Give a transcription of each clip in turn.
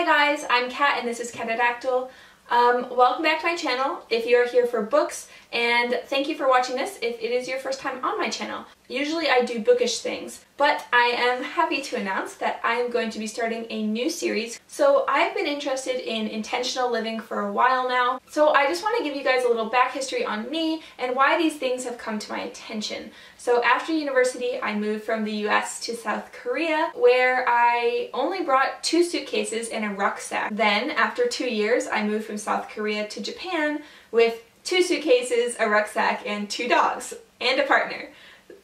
Hi guys, I'm Kat and this is Catadactyl. Welcome back to my channel if you are here for books, and thank you for watching this if it is your first time on my channel. Usually I do bookish things, but I am happy to announce that I am going to be starting a new series. So I've been interested in intentional living for a while now, so I just want to give you guys a little back history on me and why these things have come to my attention. So after university I moved from the US to South Korea, where I only brought 2 suitcases and a rucksack. Then after 2 years I moved from South Korea to Japan with 2 suitcases, a rucksack, and 2 dogs, and a partner.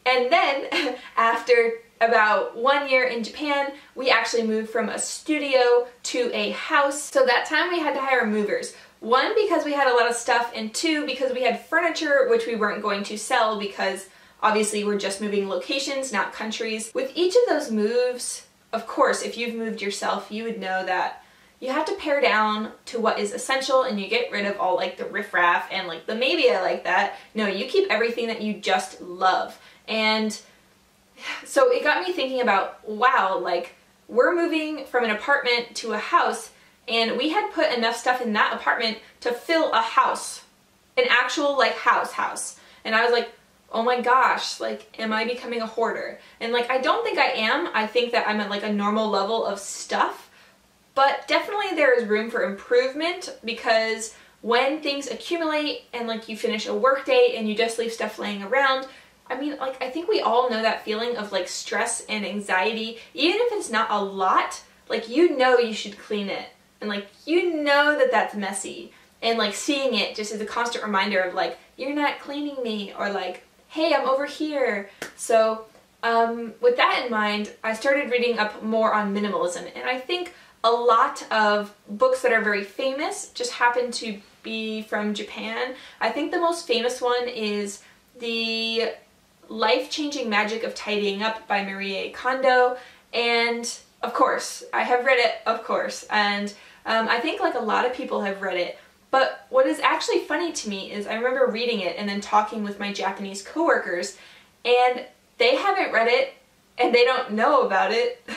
And then after about 1 year in Japan, we actually moved from a studio to a house. So that time we had to hire movers. 1, because we had a lot of stuff, and 2, because we had furniture which we weren't going to sell because obviously we're just moving locations, not countries. With each of those moves, of course, if you've moved yourself, you would know that you have to pare down to what is essential and you get rid of all like the riffraff and like the maybe I like that. No, you keep everything that you just love. And so it got me thinking about, wow, like we're moving from an apartment to a house and we had put enough stuff in that apartment to fill a house, an actual like house. And I was like, oh my gosh, like am I becoming a hoarder? And like I don't think I am. I think that I'm at like a normal level of stuff. But definitely there is room for improvement, because when things accumulate and like you finish a work day and you just leave stuff laying around, I mean, like I think we all know that feeling of like stress and anxiety. Even if it's not a lot, like you know you should clean it. And like you know that that's messy. And like seeing it just is a constant reminder of like, you're not cleaning me, or like, hey, I'm over here. So with that in mind, I started reading up more on minimalism, and I think a lot of books that are very famous just happen to be from Japan. I think the most famous one is The Life-Changing Magic of Tidying Up by Marie Kondo, and of course, I have read it, of course, and I think like a lot of people have read it. But what is actually funny to me is I remember reading it and then talking with my Japanese coworkers, and they haven't read it and they don't know about it.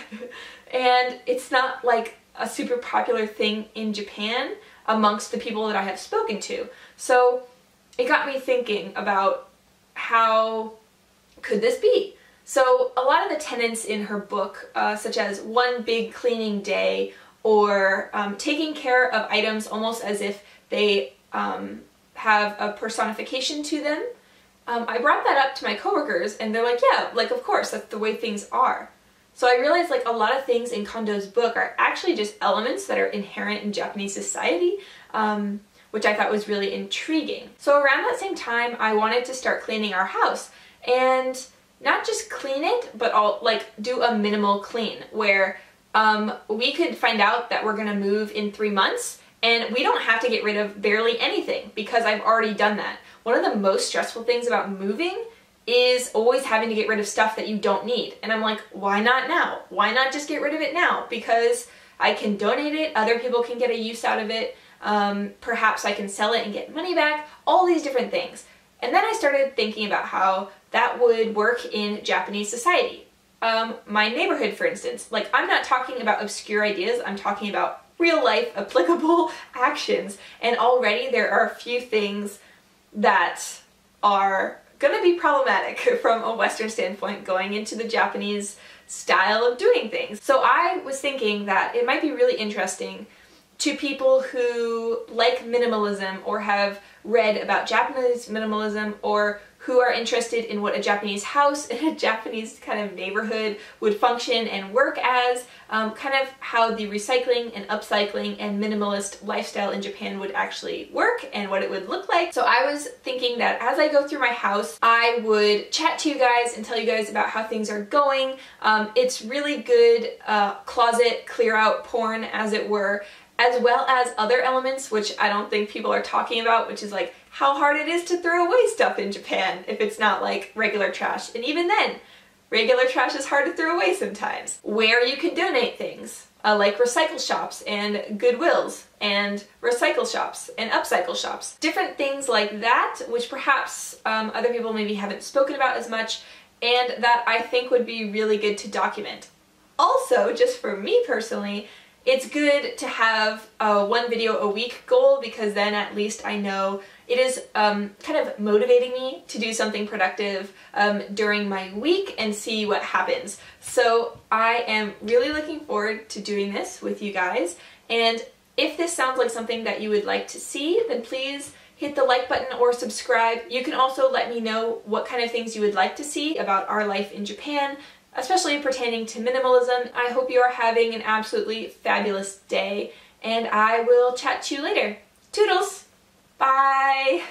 And it's not like a super popular thing in Japan amongst the people that I have spoken to. So it got me thinking about how could this be? So a lot of the tenets in her book, such as one big cleaning day, or taking care of items almost as if they have a personification to them, I brought that up to my coworkers and they're like, yeah, like of course, that's the way things are. So I realized like a lot of things in Kondo's book are actually just elements that are inherent in Japanese society, which I thought was really intriguing. So around that same time, I wanted to start cleaning our house, and not just clean it, but I'll like do a minimal clean where we could find out that we're gonna move in 3 months and we don't have to get rid of barely anything because I've already done that. One of the most stressful things about moving is always having to get rid of stuff that you don't need. And I'm like, why not now? Why not just get rid of it now? Because I can donate it, other people can get a use out of it, perhaps I can sell it and get money back, all these different things. And then I started thinking about how that would work in Japanese society. My neighborhood, for instance, like I'm not talking about obscure ideas, I'm talking about real life applicable actions. And already there are a few things that are gonna be problematic from a Western standpoint going into the Japanese style of doing things. So I was thinking that it might be really interesting to people who like minimalism or have read about Japanese minimalism, or who are interested in what a Japanese house in a Japanese kind of neighborhood would function and work as, kind of how the recycling and upcycling and minimalist lifestyle in Japan would actually work and what it would look like. So I was thinking that as I go through my house, I would chat to you guys and tell you guys about how things are going. It's really good closet clear out porn, as it were, as well as other elements which I don't think people are talking about, which is like how hard it is to throw away stuff in Japan if it's not like regular trash. And even then, regular trash is hard to throw away sometimes. Where you can donate things, like recycle shops and Goodwills and recycle shops and upcycle shops. Different things like that, which perhaps other people maybe haven't spoken about as much, and that I think would be really good to document. Also, just for me personally, it's good to have a 1 video a week goal, because then at least I know it is kind of motivating me to do something productive during my week and see what happens. So I am really looking forward to doing this with you guys, and if this sounds like something that you would like to see, then please hit the like button or subscribe. You can also let me know what kind of things you would like to see about our life in Japan, especially pertaining to minimalism. I hope you are having an absolutely fabulous day, and I will chat to you later. Toodles! Bye!